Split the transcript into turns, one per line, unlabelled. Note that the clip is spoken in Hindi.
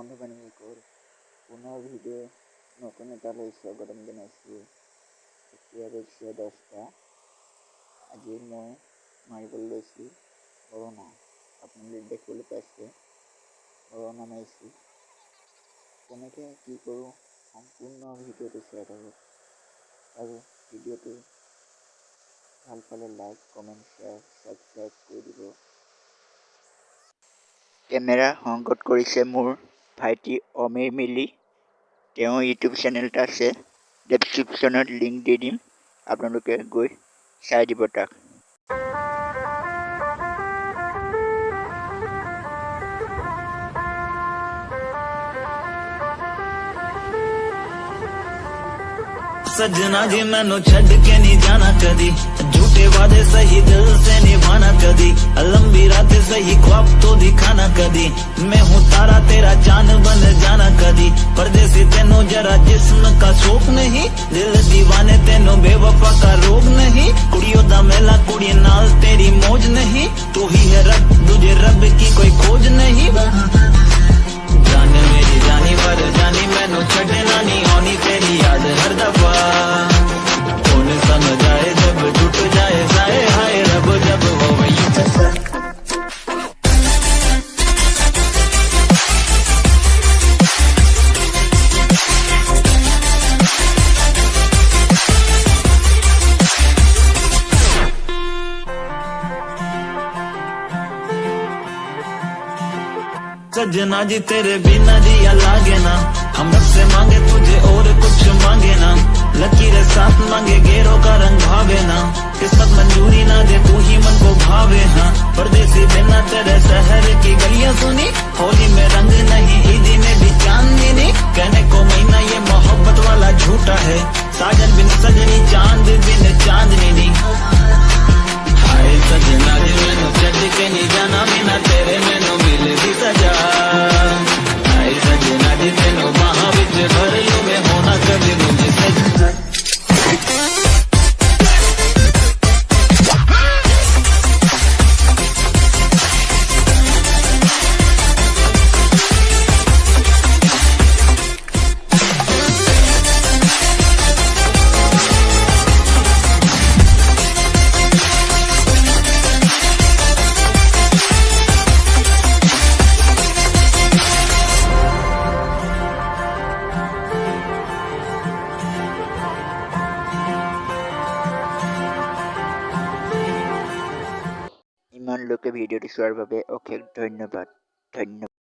বন্ধু বান্ধৱীকৰ পুনৰ ভিডিঅ' নতুন এটালৈ স্বাগতম জনাইছোঁ। এতিয়া হৈছে 10টা। আজি মই মাৰিবলৈ লৈছোঁ হৰণা। আপোনালোকে দেখিবলৈ পাইছে হৰণা মাৰিছোঁ। কেনেকৈ কি কৰোঁ সম্পূৰ্ণ ভিডিঅ'টো চাই থাকক আৰু ভিডিঅ'টো ভাল পালে লাইক কমেণ্ট শ্বেয়াৰ ছাবস্ক্ৰাইব কৰি দিব। কেমেৰা সংকট কৰিছে মোৰ ভাইটি অমীৰ মিলি। তেওঁ ইউটিউব চেনেল এটা আছে, ডেছক্ৰিপশ্যনত লিংক দি দিম, আপোনালোকে গৈ চাই দিব তাক।
सजना जी मैनू छड़ के नहीं जाना कदी, झूठे वादे सही दिल से निभाना कदी, लंबी रात सही ख्वाब तो दिखाना कदी, मैं हूँ तारा तेरा चांद बन जाना कदी, परदेसी तेनू जरा जिस्म का शौक नहीं, दिल दीवाने तेनू बेवफा का रोग नहीं, कुड़ियों दा मेला कुड़ी नाल तेरी मौज नहीं, तू ही है रब तुझे रब की कोई खोज नहीं। जान मेरी जानी पर जानी मैनू छड़ना नहीं आनी तेरी याद हर दफा, कौन समझ आए जब टूट जाए साए हाय रब जब वो वही सजना जी तेरे बिना जिया लागे ना, हम रब से मांगे तुझे और कुछ मांगे ना, लकीरें साथ मांगे गेरों का रंग भावे ना, किस्मत मंजूरी ना दे तू ही मन को भावे हाँ, परदेसी बिना तेरे शहर की गलियां सुनी, होली में रंग नहीं ईदी में भी चांदनी नहीं, कहने को महीना ये मोहब्बत वाला झूठा है, साजन बिन सजनी चांद बिन चांदनी नहीं। हाय सजना जी मैनू छड़ के नहीं जाना, बिना तेरे मैनू मिल दी सजा, हाय सजना जी तेनू बाहां विच भर लूं मैं होना कभी मुझे सजना।
ইমান লোকে ভিডিঅ'টো চোৱাৰ বাবে অশেষ ধন্যবাদ।